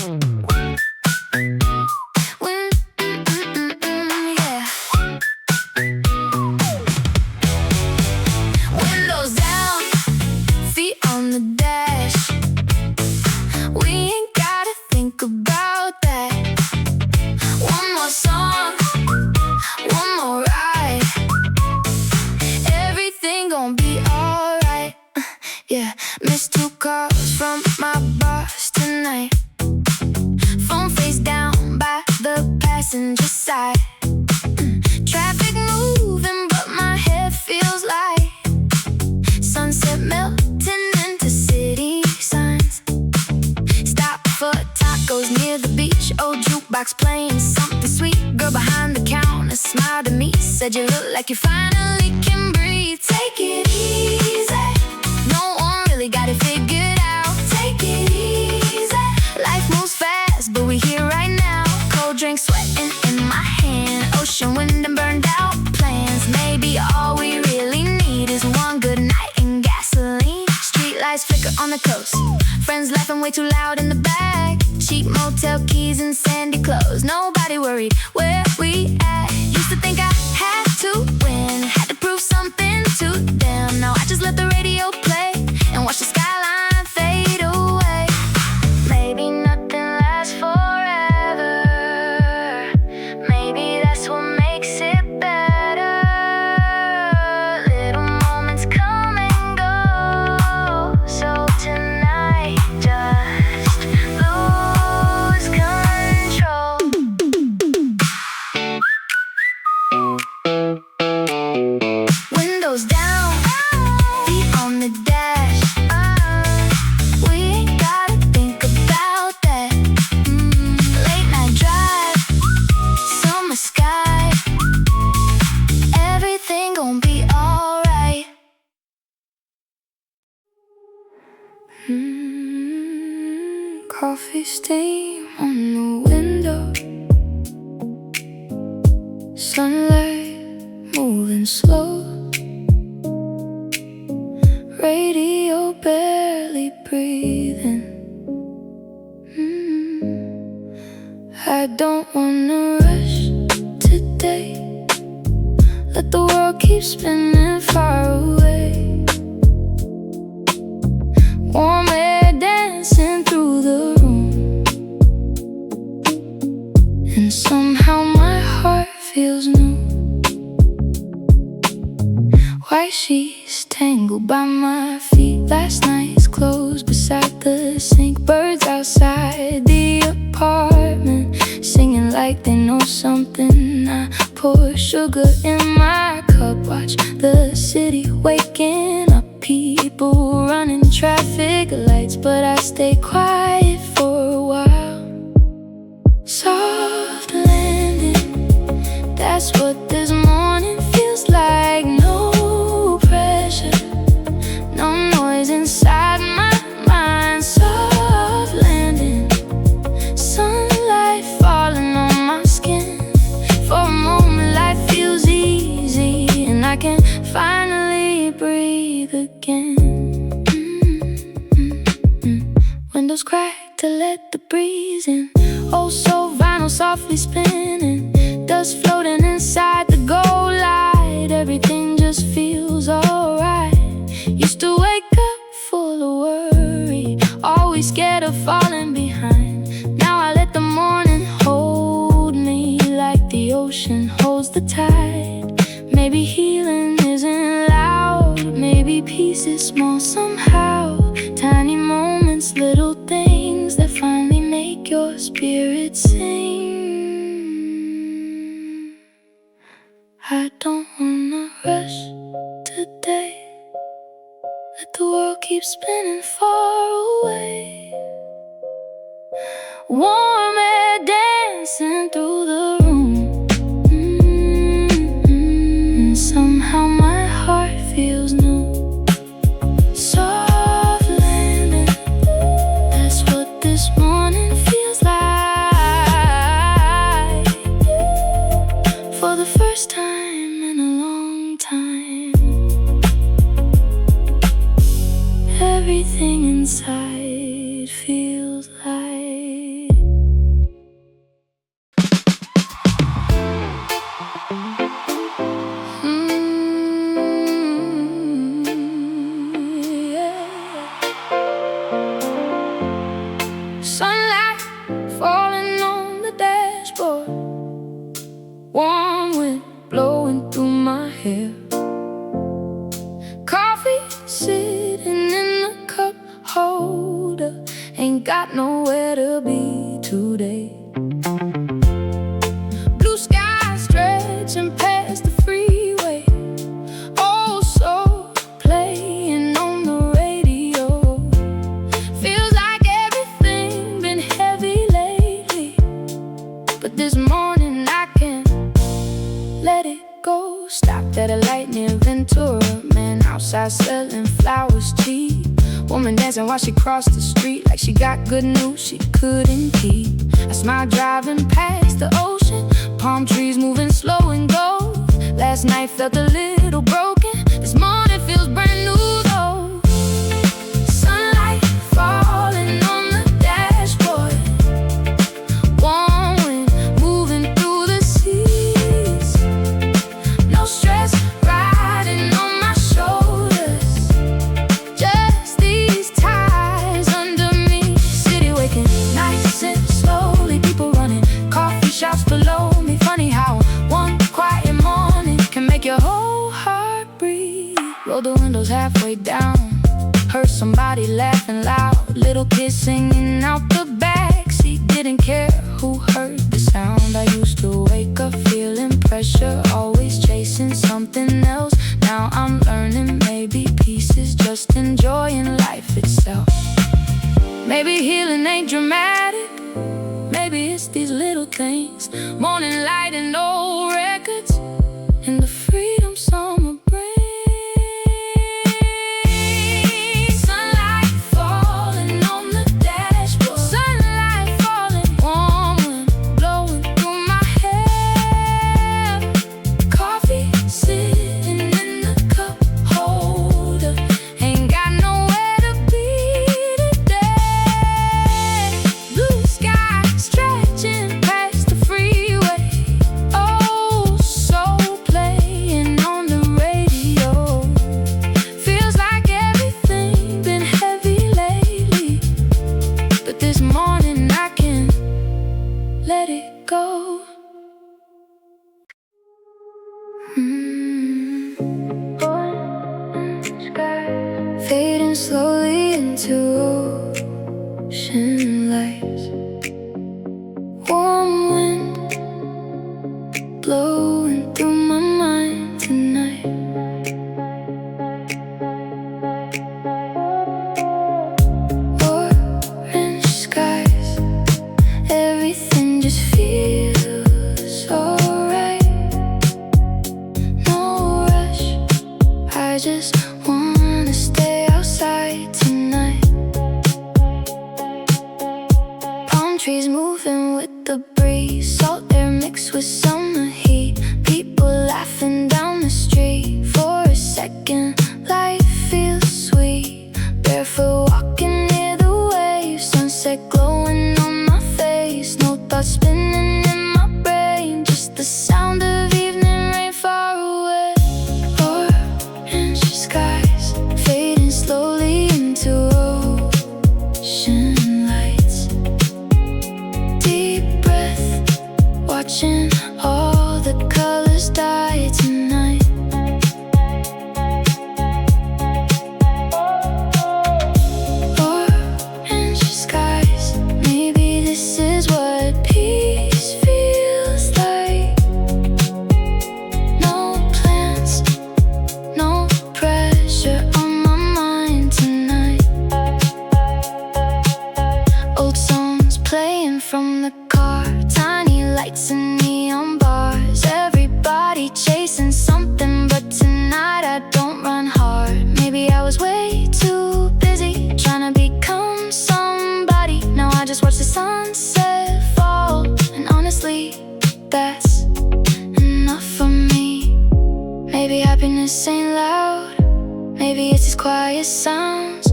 Yeah. Windows down, feet on the dash. We ain't gotta think about that. One more song, one more ride. Everything gon' be alright. Yeah, missed 2 calls from my boss tonight. Phone face down by the passenger side. Traffic moving, but my head feels light. Sunset melting into city signs. Stop for tacos near the beach. Old jukebox playing something sweet. Girl behind the counter smiled at me, said you look like you finally can breathe. Take it easy, no one really got it figured out. Take it easy, life moves fast, but we here right now. Cold drink sweating in my hand. Ocean wind and burned out plans. Maybe all we really need is one good night and gasoline. Street lights flicker on the coast. Friends laughing way too loud in the back. Cheap motel keys and sandy clothes. Nobody worried where we at. Used to think I had to win, had to prove something to them. Now I just let the radio play and watch the skyline fade away. Maybe nothing lasts forever. Maybe that's what makes it better. Little moments come and go, so tonight just lose control. Windows down, feet on the dash. We ain't gotta think about that. Late night drive, summer sky. Everything gon' be alright. Coffee stain on the window. Sunlight moving slow. Radio barely breathing. I don't wanna rush today. Let the world keep spinning far away. Warm air dancing through the room, and somehow my heart feels new. White sheets tangled by my feet. Last night's clothes beside the sink. Birds outside the apartment singing like they know something. I pour sugar in my cup, watch the city waking up. People running traffic lights, but I stay quiet for a while. Soft landing, that's what this morning feels like. No pressure, no noise inside my mind. Soft landing, sunlight falling on my skin. For a moment life feels easy, and I can finally breathe again. Windows cracked to let the breeze in. Oh, so vinyl softly spinning. Dust floating inside the gold light. Everything just feels alright. Used to wake up full of worry, always scared of falling behind. Now I let the morning hold me like the ocean holds the tide. Maybe healing isn't loud, maybe peace is small somehow. Tiny moments, little things that finally make your spirit sing. I don't wanna rush today. Let the world keep spinning far away. Warm air dancing through the room. Somehow my heart feels new. Soft landing, that's what this morning feels like. For the first time in a long time, everything inside feels like Sunlight falling on the dashboard, warm wind blowing through my hair, coffee sitting in the cup holder, ain't got nowhere to be today. Blue skies stretching past the freeway, oh so playing on the radio. Feels like everything been heavy lately, but this morning I can't let it go. Stopped at a light near Ventura, man outside selling flowers cheap. Woman dancing while she crossed the street like she got good news she couldn't keep. I smiled driving past the ocean, palm trees moving slow and gold. Last night felt a little broken, this morning feels brand new though. Sunlight falling on the dashboard, warm wind moving through the seas. No stress riding on my shoulders, just these ties under me. City waking nice and slowly, people running, coffee shops below me. Funny how one quiet morning can make your whole heart breathe. Roll the windows halfway down, heard somebody laughing loud, little kids singing out the backseat. Didn't care who heard the sound. I used to wake up feeling pressure, always chasing something else. Now I'm learning maybe peace is just enjoying life itself. Maybe healing ain't dramatic, maybe it's these little things. Morning light and old records, and the freedom summer brings. Sunlight falling on the dashboard, sunlight falling, warm wind blowing through my hair, coffee sitting in the cup holder, ain't got nowhere to be today. Blue sky stretching past the freeway, oh so playing on the radio. Feels like everything been heavy lately, but this morning I can let it go. Fading slowly into ocean lights, warm wind blowing through my mind tonight. Orange skies, everything just feels alright. No rush, I just wanna stay outside tonight. Palm trees moving with the breeze, salt air mixed with summer heat. People laughing down the street. For a second, life feels sweet. Barefoot walking near the waves, sunset glowing on my face. No thoughts spinning in my brain, just the sound of evening rain far away. Orange skies fading slowly into ocean lights. Deep breath, watching all the colors die tonight. Orange skies, maybe this is what peace feels like. No plans, no pressure on my mind tonight. Old songs playing from the car, tiny lights and neon bars. Everybody chasing something, but tonight I don't run hard. Maybe I was way too busy trying to become somebody. Now I just watch the sunset fall, and honestly, that's enough for me. Maybe happiness ain't loud, maybe it's these quiet sounds.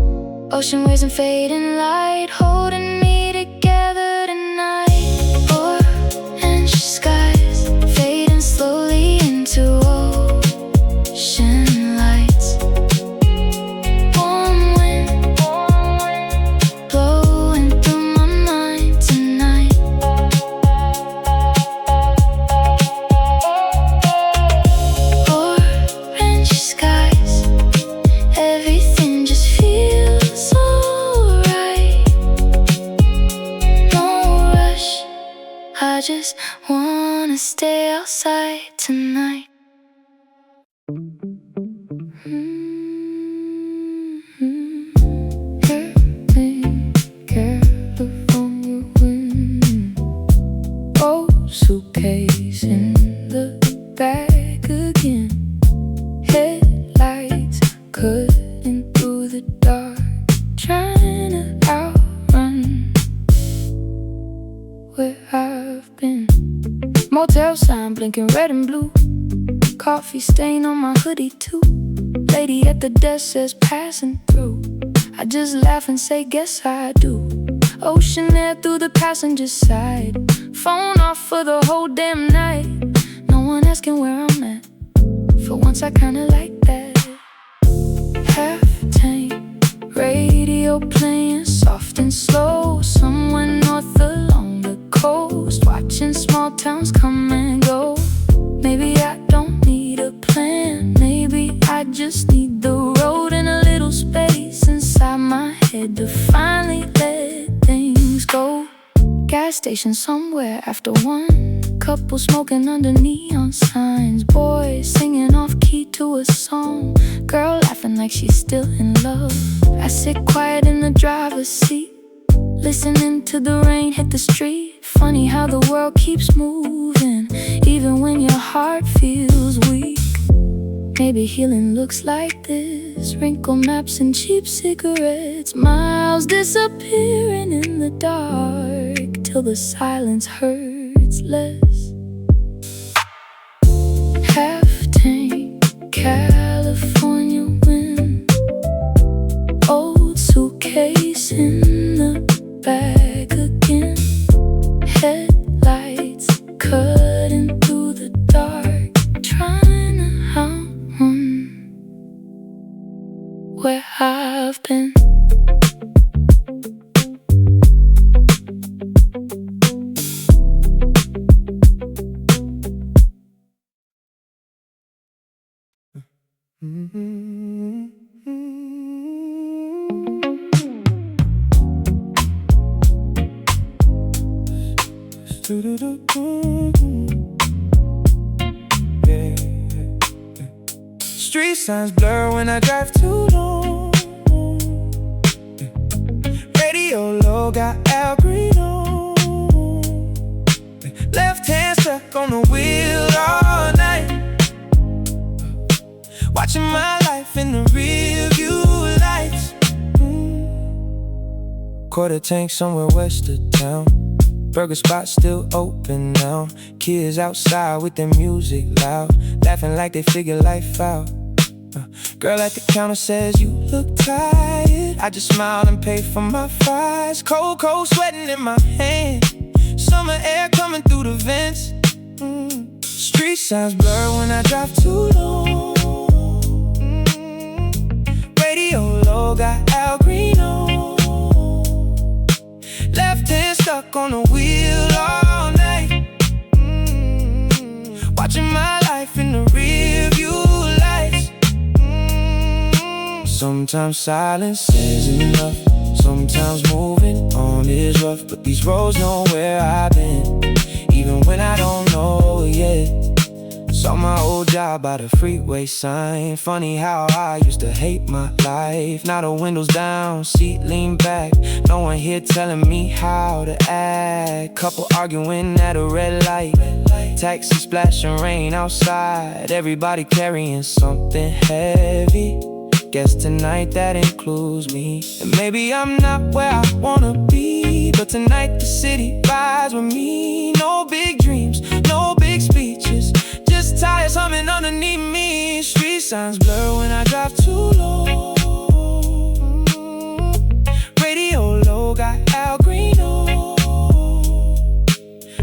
Ocean waves and fading light, holding me together tonight. Orange skies fading slowly into ocean lights. Warm wind blowing through my mind. just wanna stay outside tonight. California wind. Oh, suitcase in the back again. Headlights cutting through the dark, trying to outrun where I've been. Motel sign blinking red and blue. Coffee stain on my hoodie too. Lady at the desk says passing through. I just laugh and say guess I do. Ocean air through the passenger side. Phone off for the whole damn night. No one asking where I'm at. For once I kinda like that. Half tank, radio playing soft and slow. Somewhere north along the coast, watching small towns come and go. Maybe I don't need a plan. Maybe I just need the road and a little space inside my head to finally let things go. Gas station somewhere after one. Couple smoking under neon signs. Boys singing off key to a song. Girl laughing like she's still in love. I sit quiet in the driver's seat, listening to the rain hit the street. Funny how the world keeps moving, even when your heart feels weak. Maybe healing looks like this. Wrinkle maps and cheap cigarettes. Miles disappearing in the dark, till the silence hurts less. Half tank, California wind. Old suitcase in the back again. Headlights cutting through the dark, trying to outrun where I've been. Street signs blur when I drive too long. Radio low, got Al Green on. Left hand stuck on the wheel all night, watching my life in the rearview lights. Quarter tank somewhere west of town. Burger spot still open now. Kids outside with their music loud, laughing like they figure life out. Girl at the counter says you look tired. I just smile and pay for my fries. Cold, cold sweating in my hand. Summer air coming through the vents. Street signs blur when I drive too long. Radio low, got Al Green on. Left hand stuck on the wheel all night, watching my life in the rearview lights. Sometimes silence is enough. Sometimes moving on is rough, but these roads know where I've been, even when I don't know it yet. Saw my old job by the freeway sign. Funny how I used to hate my life. Now the windows down, seat lean back. No one here telling me how to act. Couple arguing at a red light. Taxi splashing rain outside. Everybody carrying something heavy. Guess tonight that includes me. And maybe I'm not where I wanna be, but tonight the city rides with me. No big dreams, no big speeches, just tires humming underneath me. Street signs blur when I drive too low. Radio low, got Al Green on.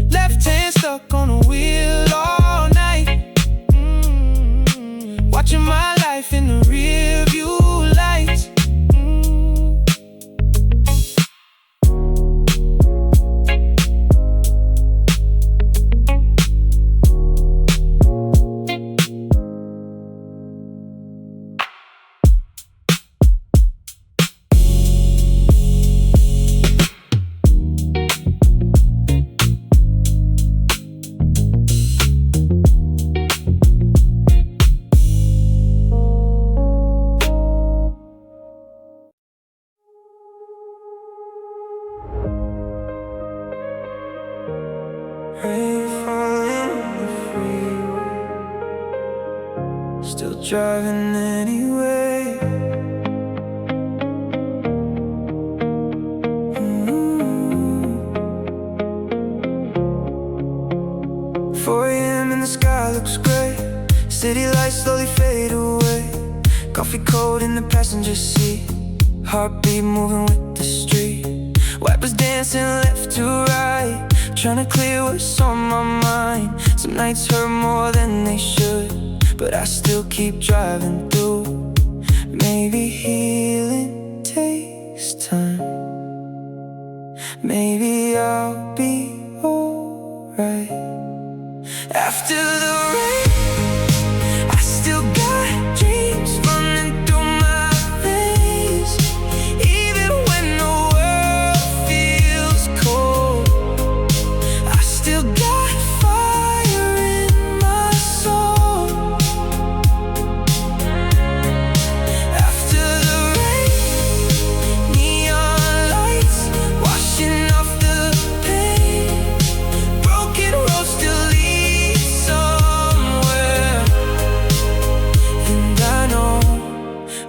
Left hand stuck on the wheel all night, watching my life in the rearview lights. Rain falling on the freeway, still driving anyway. 4 a.m. and the sky looks gray. City lights slowly fade away. Coffee cold in the passenger seat, heartbeat moving with the street. Wipers dancing left to right, trying to clear what's on my mind. Some nights hurt more than they should, but I still keep driving through. Maybe healing takes time. Maybe I'll be alright. After the rain, I still got dreams running through my veins. Even when the world feels cold, I still got fire in my soul. After the rain, neon lights washing off the pain. Broken roads still lead somewhere, and I know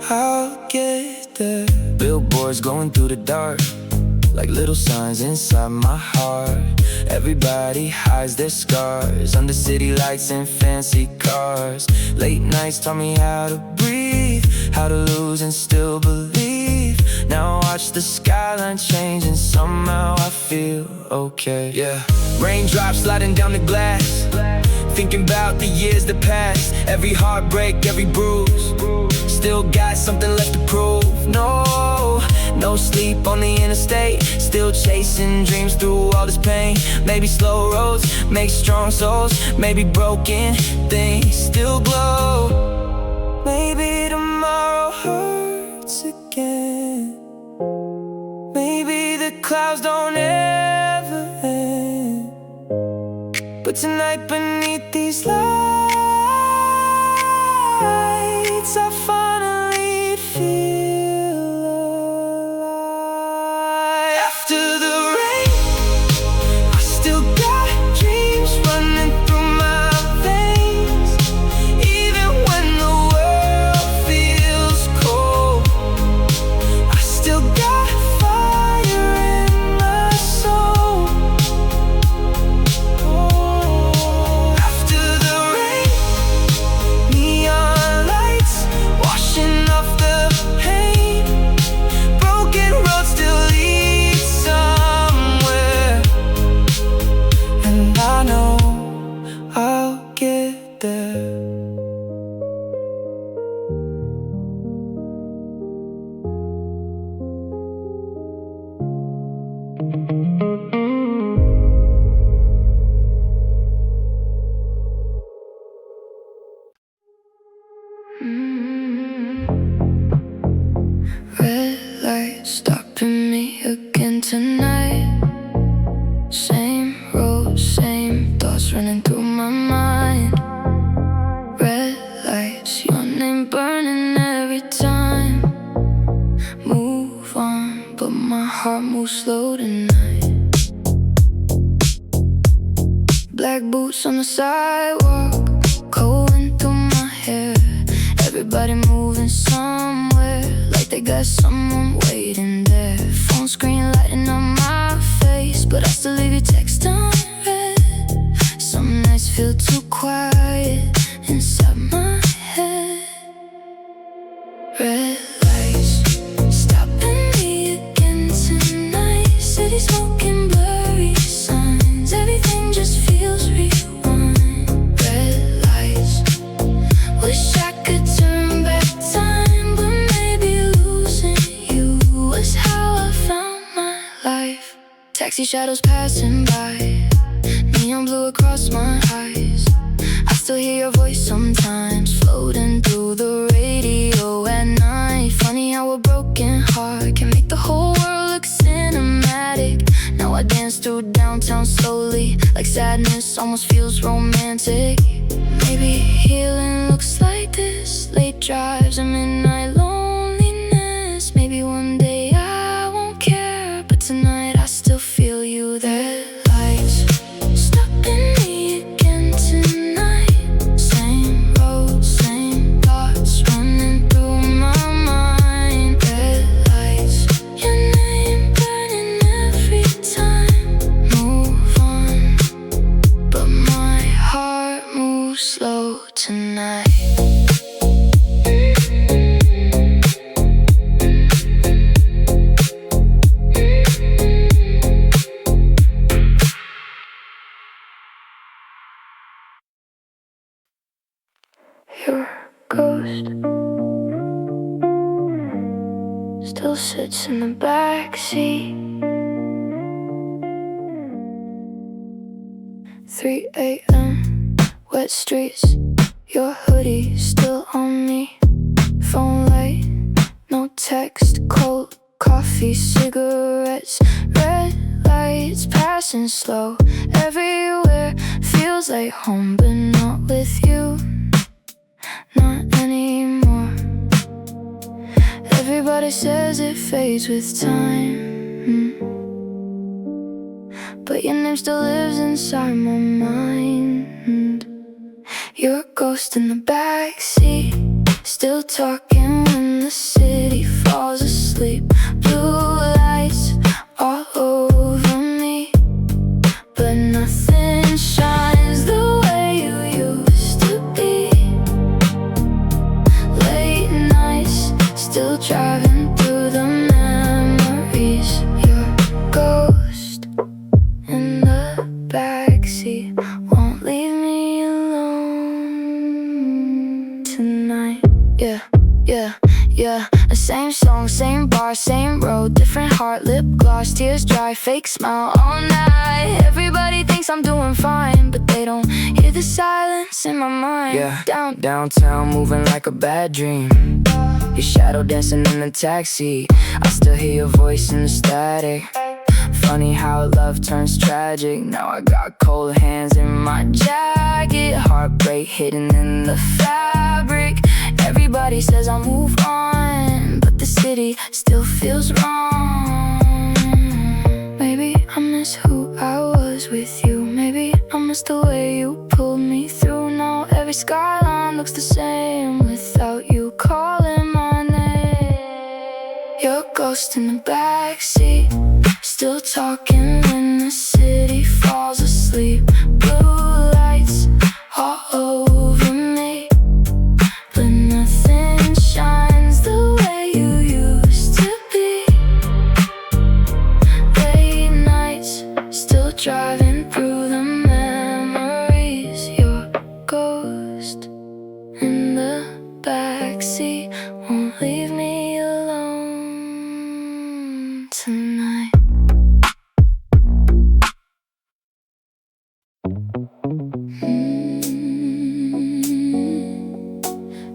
I'll get there. Billboards going through the dark, like little signs inside my heart. Everybody hides their scars under city lights and fancy cars. Late nights taught me how to breathe, how to lose and still believe. Now I watch the skyline change and somehow I feel okay. Yeah, raindrops sliding down the glass, thinking about the years that passed. Every heartbreak, every bruise, still got something left to prove. No sleep on the interstate, still chasing dreams through all this pain. Maybe slow roads make strong souls, maybe broken things still glow. Maybe tomorrow hurts again. Maybe the clouds don't ever end, but tonight beneath these lights I finally feel alive. After the rain, I still got dreams running through my veins. Even when the world feels cold, I still got fire in my soul. After the rain, neon lights washing off the pain. Broken roads still lead somewhere, and I know I'll get there. Red light stopping me again tonight. Same road, same thoughts running through my mind. Red lights, your name burning every time. Move on, but my heart moves slow tonight. Black boots on the sidewalk, cold wind through my hair. Everybody moving somewhere, like they got someone waiting there. Phone screen lighting up my face, but I still leave your text unread. Some nights feel too quiet inside my head. Red lights stopping me again tonight. City smoking blurry signs, everything just feels rewind. Red lights, wish I could turn back time, but maybe losing you was how I found my life. Taxi shadows passing by, neon blue across my eyes. I still hear your voice sometimes, floating through the radio at night. Funny how a broken heart can make the whole world look cinematic. Now I dance through downtown slowly, like sadness almost feels romantic. Maybe healing looks like this, late drives and midnight loneliness. Maybe one day I won't care, but tonight I still feel you there. Lights stopping still sits in the backseat. 3 a.m. wet streets, your hoodie still on me. Phone light, no text, cold coffee, cigarettes, red lights passing slow. Everywhere feels like home, but not with you, not anymore. Everybody says it fades with time, but your name still lives inside my mind. You're a ghost in the backseat, still talking when the city falls asleep. Blue lights all over me, but nothing shines the way you used to be. Late nights, still driving through the memories. Your ghost in the backseat won't leave me alone tonight. Yeah, yeah, yeah. The same song, same bar, same road, different heart, lip gloss, tears dry, fake smile all night. Everybody thinks I'm doing fine, but they don't hear the silence in my mind. Yeah, downtown, moving like a bad dream. Your shadow dancing in the taxi. I still hear your voice in the static. Funny how love turns tragic. Now I got cold hands in my jacket, heartbreak hidden in the fabric. Everybody says I'll move on, but the city still feels wrong. Maybe I miss who I was with you. Maybe I miss the way you pulled me through. Now every skyline looks the same without you calling my name. You're a ghost in the backseat, still talking when the city falls asleep. Blue lights all over me, but nothing shines the way you used to be. Late nights, still driving through the memories. Your ghost in the backseat won't leave me alone tonight.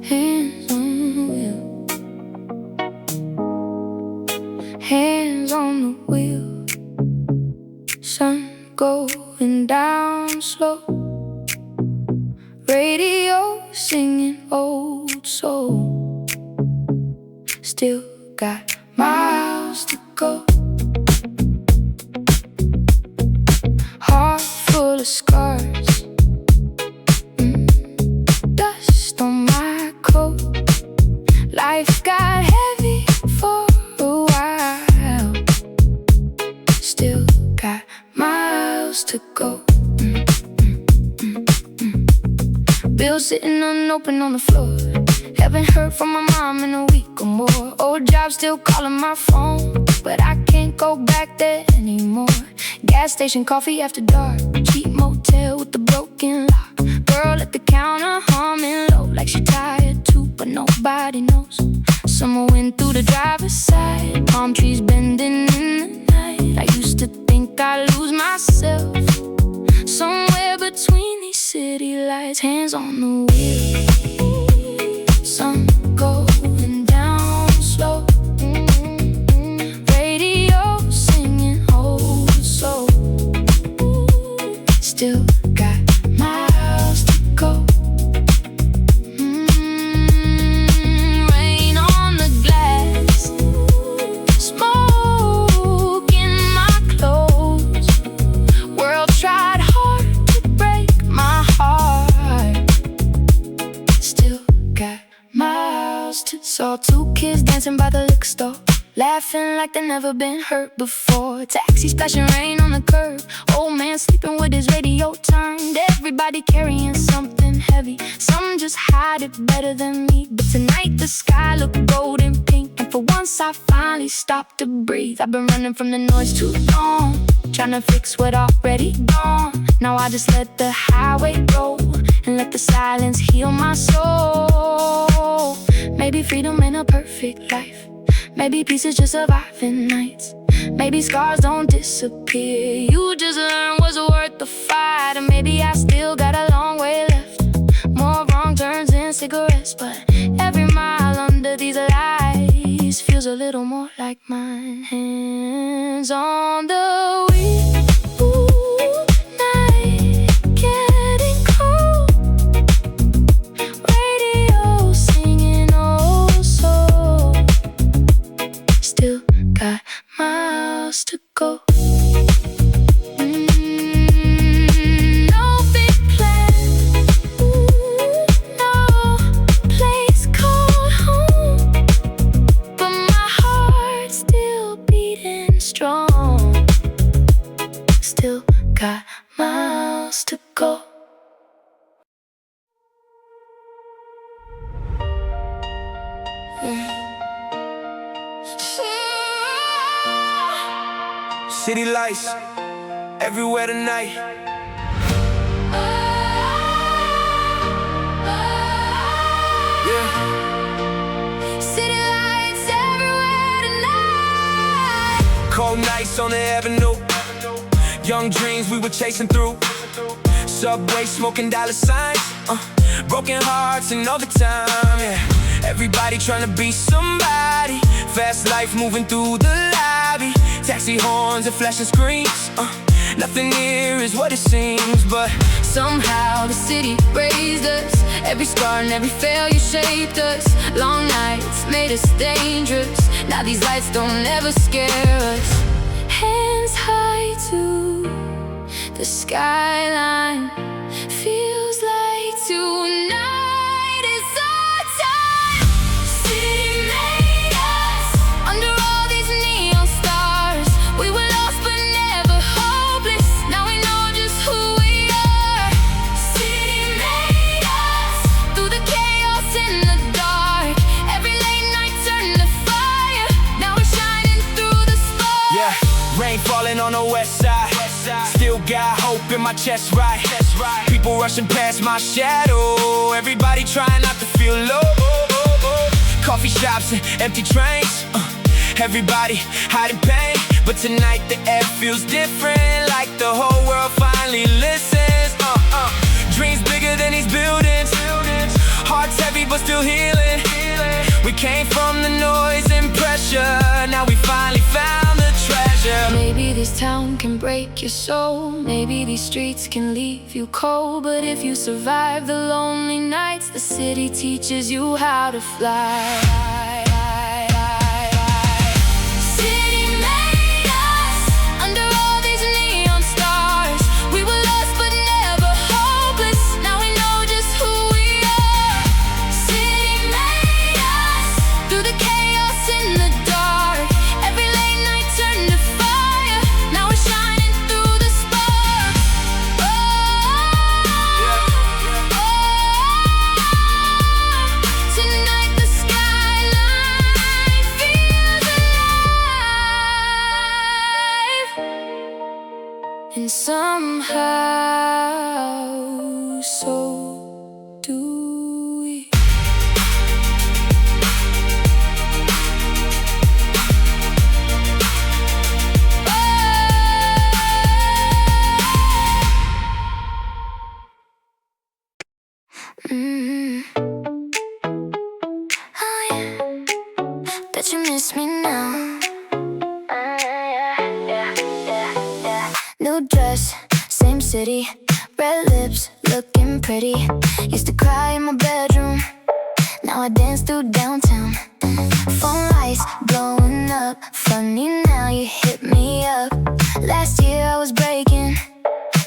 Hands on the wheel, hands on the wheel. Sun going down slow, radio singing old soul. Still got miles to go, heart full of scars, dust on my coat. Life got heavy for a while, still got miles to go. Bills sitting unopened on the floor, haven't heard from my mom in a week or more. Old job still calling my phone, but I can't go back there anymore. Gas station, coffee after dark, cheap motel with the broken lock. Girl at the counter humming low like she tired too, but nobody knows. Summer wind through the driver's side, palm trees bending in the night. I used to think I'd lose myself somewhere between these city lights. Hands on the wheel, sun going down slow, radio singing old soul. Still got miles to go. Rain on the glass, smoke in my clothes. World tried hard to break my heart, still got miles to. Saw two kids dancing by the liquor store, laughing like they never been hurt before. Taxi splashing rain on the curb, old man sleeping with his radio turned. Everybody carrying something heavy, some just hide it better than me. But tonight the sky looked golden pink, and for once I finally stopped to breathe. I've been running from the noise too long, trying to fix what already gone. Now I just let the highway roll and let the silence heal my soul. Maybe freedom ain't a perfect life. Maybe peace is just surviving nights. Maybe scars don't disappear. You just learn what's worth the fight. And maybe I still got a long way left. More wrong turns and cigarettes, but every mile under these lights feels a little more like my hands on the wheel. Ooh, night getting cold. Radio singing oh so. Still got miles to go. Still got miles to go. City lights everywhere tonight. Yeah. City lights everywhere tonight. Cold nights on the avenue. Young dreams we were chasing through. Subway smoking dollar signs. Broken hearts and overtime, yeah. Everybody trying to be somebody. Fast life moving through the lobby. Taxi horns and flashing screens. Nothing here is what it seems, but somehow the city raised us. Every scar and every failure shaped us. Long nights made us dangerous. Now these lights don't ever scare us. Hands high to the skyline. Feels like tonight is our time. City made us. Under all these neon stars, we were lost but never hopeless. Now we know just who we are. City made us. Through the chaos in the dark, every late night turned to fire. Now we're shining through the spark. Yeah, rain falling on the west side. Still got hope in my chest, right? People rushing past my shadow. Everybody trying not to feel low. Coffee shops and empty trains. Everybody hiding pain. But tonight the air feels different. Like the whole world finally listens. Dreams bigger than these buildings. Hearts heavy but still healing. We came from the noise and pressure. Now we finally found the treasure. Maybe this town can break your soul. Maybe these streets can leave you cold. But if you survive the lonely nights, the city teaches you how to fly. City made us. Under all these neon stars, we were lost but never hopeless. Now we know just who we are. City made us. Through the chaos in the dark, every late night turned to fire. Now we're shining through the spark. Tonight the skyline feels alive. And somehow so do we. Oh yeah, bet you miss me now. New dress, same city, red lips, looking pretty. Used to cry in my bedroom, now I dance through downtown. Phone lights blowing up, funny now you hit me up. Last year I was breaking,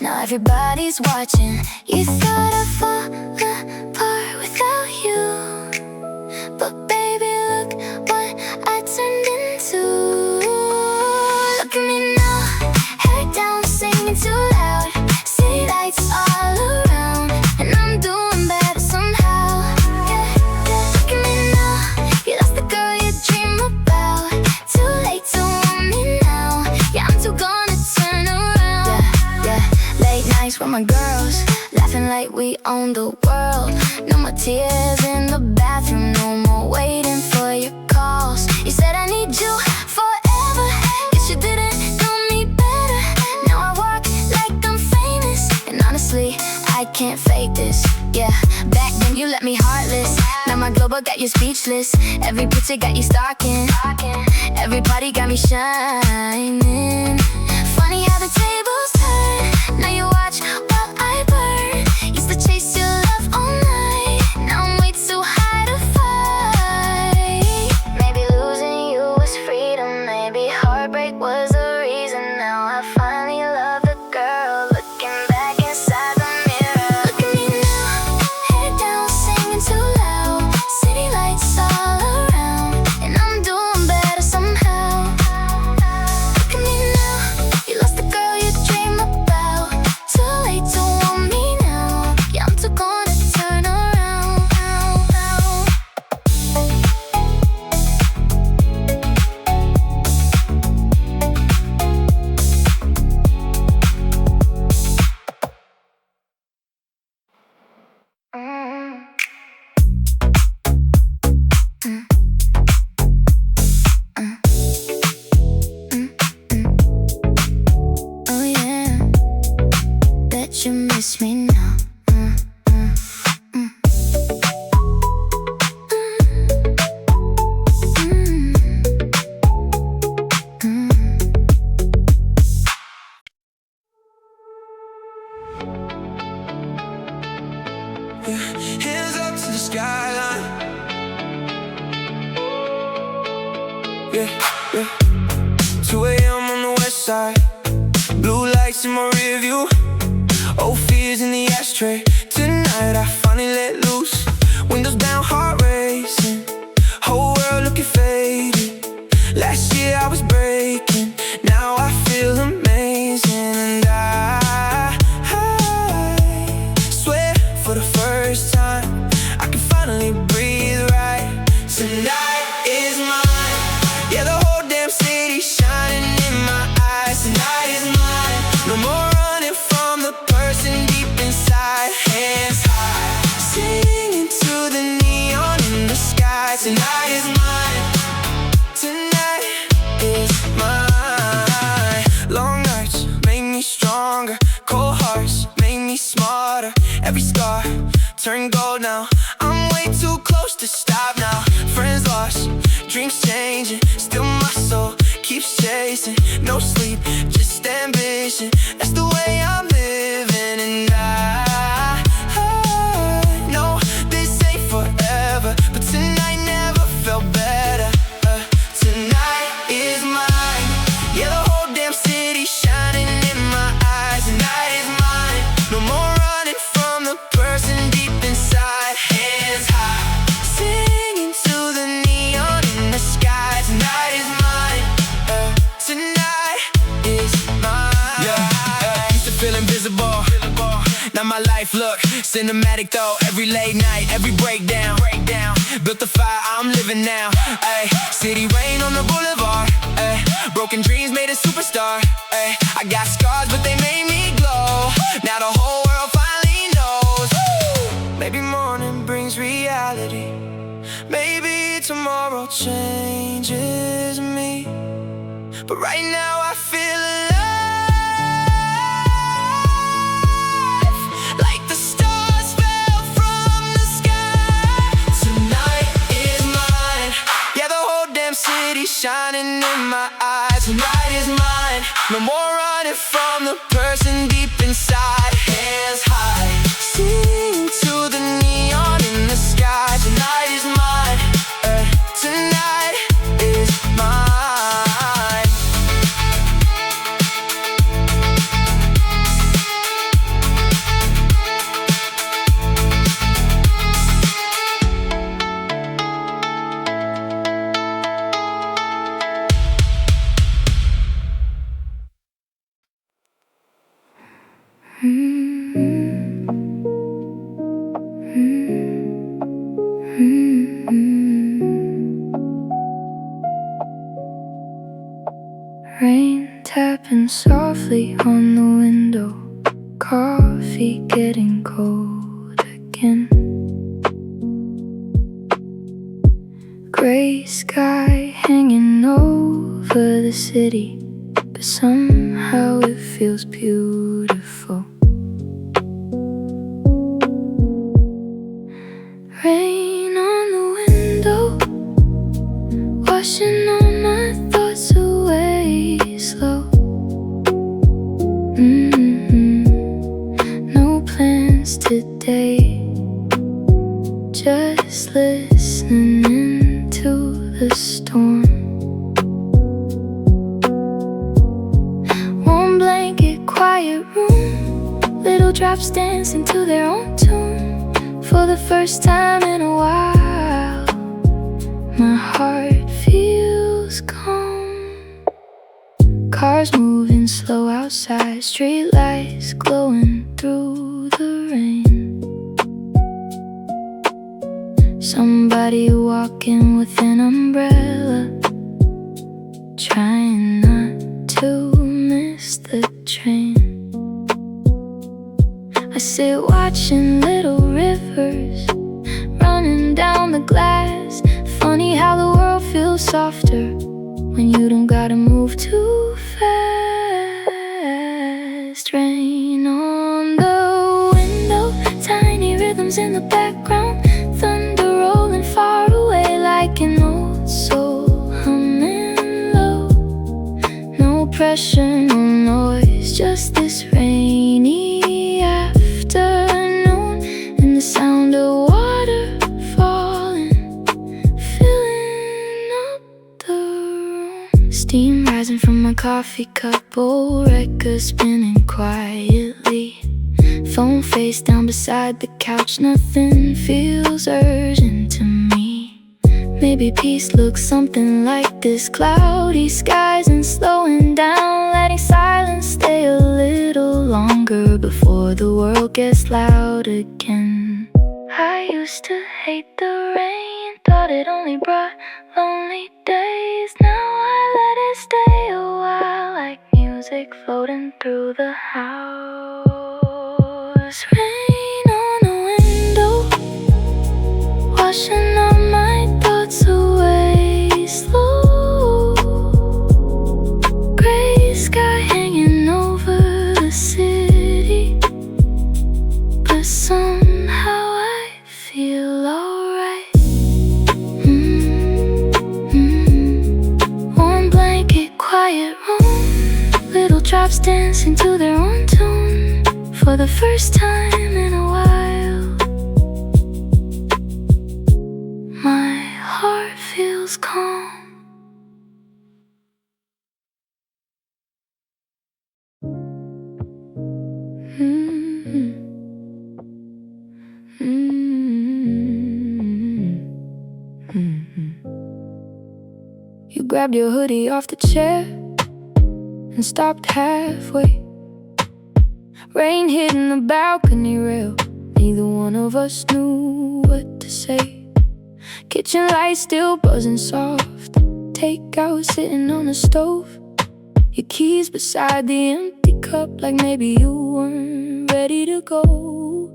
now everybody's watching. You thought I'd fall apart without you, but baby look what I turned into. Look at me now, head down, singing too loud. City lights all around, and I'm doing better somehow. Yeah, yeah. Look at me now, you lost the girl you dream about. Too late to want me now. Yeah, I'm too gone to turn around. Yeah, yeah. Late nights with my girls, laughing like we own the world. No more tears in the bathroom, no more waiting for your calls. You said I need you forever, guess you didn't know me better. Now I walk like I'm famous, and honestly, I can't fake this. Yeah, back then you left me heartless. Now my global got you speechless. Every picture got you stalking. Every party got me shining. Funny how the tables turn. Now you watch while I burn. Used to chase your love all night. Now I'm way too high to fight. Maybe losing you was freedom. Maybe heartbreak was the reason. Now I finally love the girl. Looking back inside the mirror. Look at me now, head down, singing too loud. City lights all around, and I'm doing better somehow. Look at me now, you lost the girl you dream about. Too late to want me now. Yeah, I'm too gone to turn around. Oh yeah, bet you miss me now. Hands up to the skyline. Yeah. 2 a.m. on the west side. Blue lights in my rearview. Old fears in the ashtray. Tonight I finally let loose. Windows down, heart racing. Whole world looking faded. Last year I was breaking. Now I feel amazing. And I swear for the first time I can finally breathe right. Tonight is mine. Yeah, the whole damn city shining in my eyes. Tonight is mine. No more running from the person deep inside. Hands high, singing to the neon in the sky. Tonight is mine. Tonight is mine. Long nights make me stronger. Cold hearts make me smarter. Every scar turned gold now. I'm way too close to stop now. Friends lost, dreams changing. Still my soul keeps chasing. No sleep, just ambition. That's the way I'm living. And I know this ain't forever, but tonight never felt better. Tonight is mine. Yeah, the whole damn city shining in my eyes. Tonight is mine. No more running from the person deep inside. Hands high, singing to the neon in the sky. Tonight is mine. Tonight is mine. Yeah, used to feel invisible. Now my life look cinematic though. Every late night, every breakdown. Built the fire, I'm living now. Ay, city rain on the boulevard. Ay, broken dreams made a superstar. Ay, I got scars, but they made me glow. Now the whole world finally knows. Maybe morning brings reality. Maybe tomorrow changes me. But right now I feel alive, like the stars fell from the sky. Tonight is mine. Yeah, the whole damn city shining in my eyes. Tonight is mine. No more running from the person deep inside. Hands high, sing to the neon in the sky. Tonight is mine. Tonight is mine. city, but somehow it feels beautiful. Rain on the window, washing all my thoughts away slow. No plans today, just listening to the storm. Warm blanket, quiet room, little drops dancing to their own tune. For the first time in a while, my heart feels calm. Cars moving slow outside, street lights glowing through the rain. Somebody walking with an umbrella, trying not to miss the train. I sit watching little rivers running down the glass. Funny how the world feels softer when you don't gotta move too fast. Rain on the window, tiny rhythms in the background, thunder rolling far away like an old soul humming low. No pressure, no noise, just this rainy afternoon, and the sound of water falling, filling up the room. Steam rising from my coffee cup, old record spinning quietly. Phone face down beside the couch, nothing feels urgent to me. Maybe peace looks something like this, cloudy skies and slowing down, letting silence stay a little longer before the world gets loud again. I used to hate the rain, thought it only brought lonely days. Now I let it stay a while, like music floating through the house. Rain on the window, washing all my thoughts away slow. Gray sky hanging over the city, but somehow I feel alright. Warm blanket, quiet room, little drops dancing to their own tune. For the first time in a while, my heart feels calm. You grabbed your hoodie off the chair and stopped halfway. Rain hitting the balcony rail, neither one of us knew what to say. Kitchen lights still buzzing soft, takeout sitting on the stove. Your keys beside the empty cup, like maybe you weren't ready to go.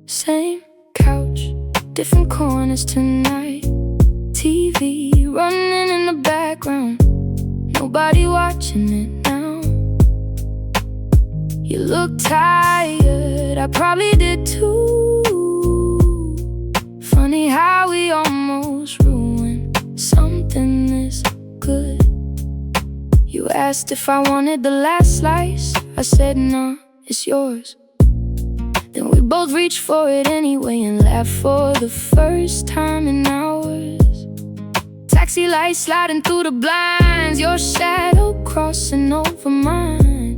Same couch, different corners tonight. TV running in the background, nobody watching it now. You look tired, I probably did too. Funny how we almost ruined something this good. You asked if I wanted the last slice, I said no, it's yours. Then we both reached for it anyway and laughed for the first time in hours. Taxi lights sliding through the blinds, your shadow crossing over mine.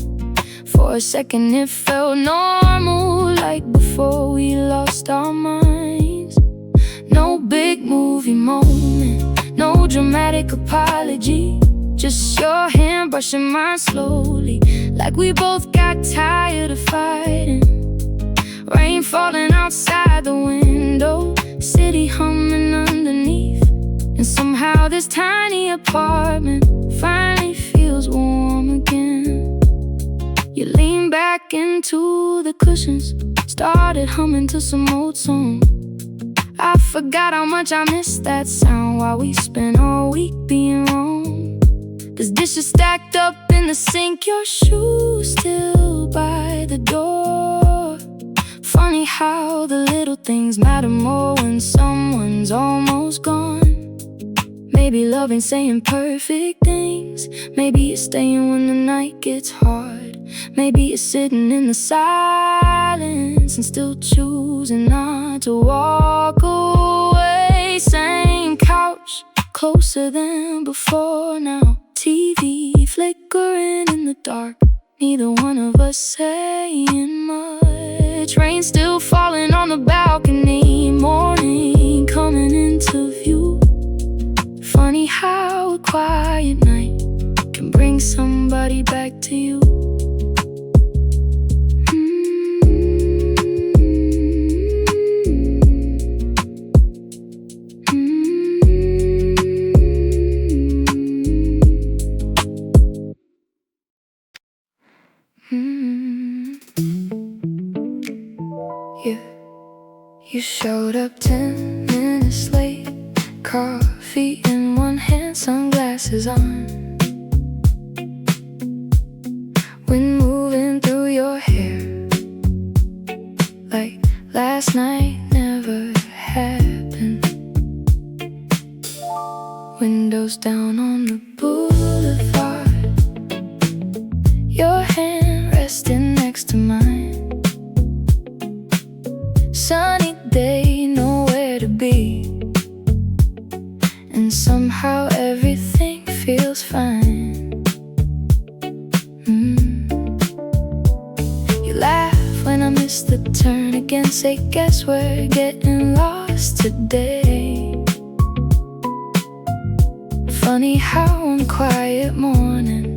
For a second it felt normal, like before we lost our minds. No big movie moment, no dramatic apology, just your hand brushing mine slowly, like we both got tired of fighting. Rain falling outside the window, city humming underneath, and somehow this tiny apartment finally feels warm again. You lean back into the cushions, started humming to some old song. I forgot how much I missed that sound while we spent all week being wrong. There's dishes stacked up in the sink, your shoes still by the door. Funny how the little things matter more when someone's almost gone. Maybe love ain't saying perfect things. Maybe it's staying when the night gets hard. Maybe it's sitting in the silence and still choosing not to walk away. Same couch, closer than before now. TV flickering in the dark, neither one of us saying much. Rain still falling on the balcony, morning coming into view. Funny how a quiet night can bring somebody back to you. You showed up 10 minutes late, coffee in one hand, sunglasses on. Wind moving through your hair, like last night never happened. Windows down on the boulevard, your hand resting next to mine. Sunny day, nowhere to be, and somehow everything feels fine. You laugh when I miss the turn again, say guess we're getting lost today. Funny how one quiet morning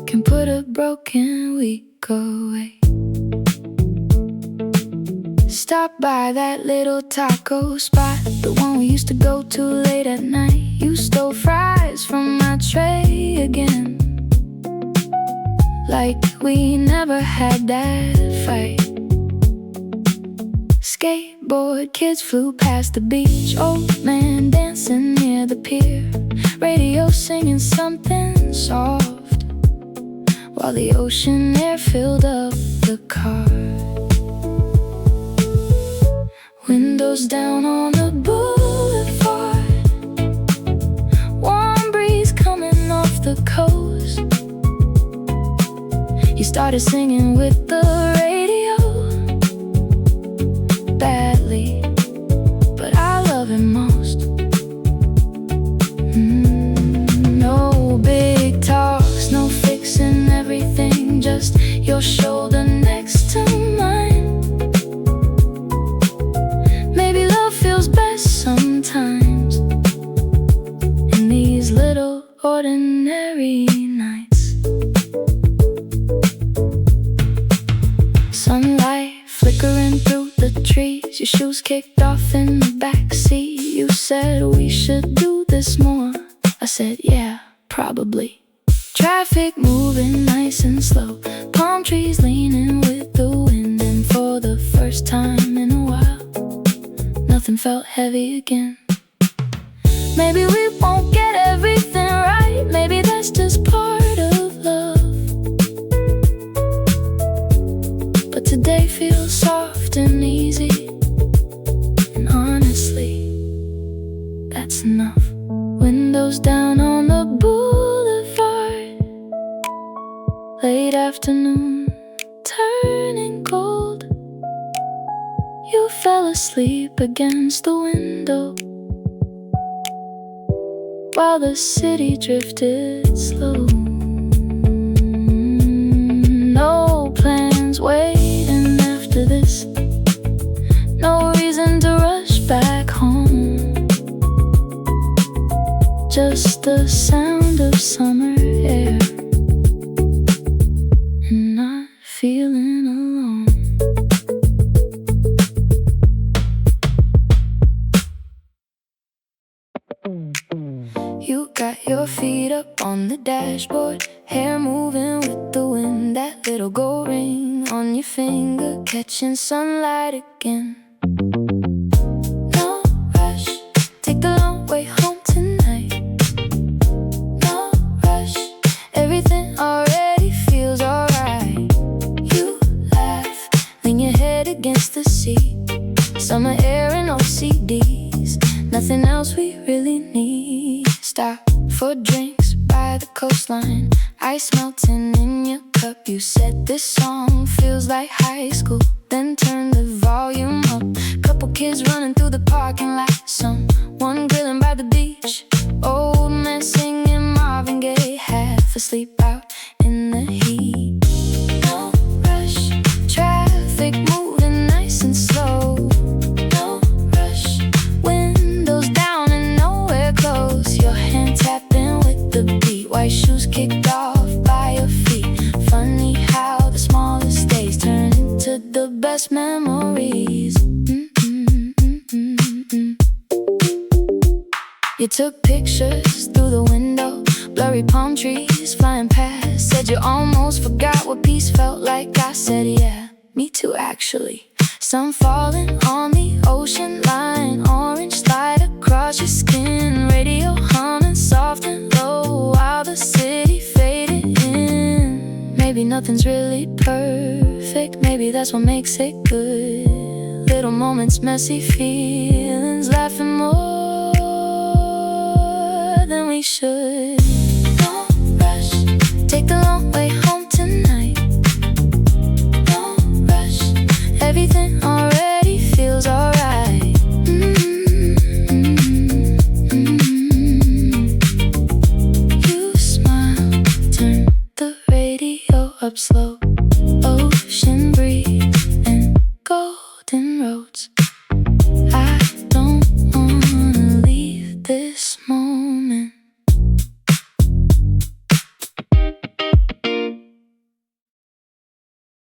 can put a broken week away. Stop by that little taco spot, the one we used to go to late at night. You stole fries from my tray again, like we never had that fight. Skateboard kids flew past the beach, old man dancing near the pier, radio singing something soft, while the ocean air filled up the car. Windows down on the boulevard, warm breeze coming off the coast. You started singing with the radio badly, but I love it most. No big talks, no fixing everything, just your shoulder next to mine. Sometimes in these little ordinary nights, sunlight flickering through the trees, your shoes kicked off in the backseat. You said we should do this more, I said yeah, probably. Traffic moving nice and slow, palm trees leaning with the wind, and for the first time in a while nothing felt heavy again. Maybe we won't get everything right, maybe that's just part of love, but today feels soft and easy, and honestly, that's enough. Windows down on the boulevard, late afternoon, turning cold. You fell asleep against the window while the city drifted slow. No plans waiting after this, no reason to rush back home, just the sound of summer air and not feeling alone. You got your feet up on the dashboard, hair moving with the wind, that little gold ring on your finger catching sunlight again. No rush, take the long way home tonight. No nothing else we really need. Stop for drinks by the coastline, ice melting in your cup. You said this song feels like high school, then turn the volume up. Couple kids running through the parking lot, someone grilling by the beach. Old man singing Marvin Gaye, half asleep out in the heat. No rush, traffic moving nice and slow. No rush, windows down and nowhere close. Your hand tapping with the beat, white shoes kicked off by your feet. Funny how the smallest days turn into the best memories. You took pictures through the window, blurry palm trees flying past. Said you almost forgot what peace felt like. I said yeah, me too actually. Sun falling on the ocean line, orange slide across your skin. Radio humming soft and low while the city faded in. Maybe nothing's really perfect, maybe that's what makes it good. Little moments, messy feelings, laughing more than we should. No rush, take the long way home tonight. No rush, everything already feels alright. You smile, turn the radio up slow. Ocean breeze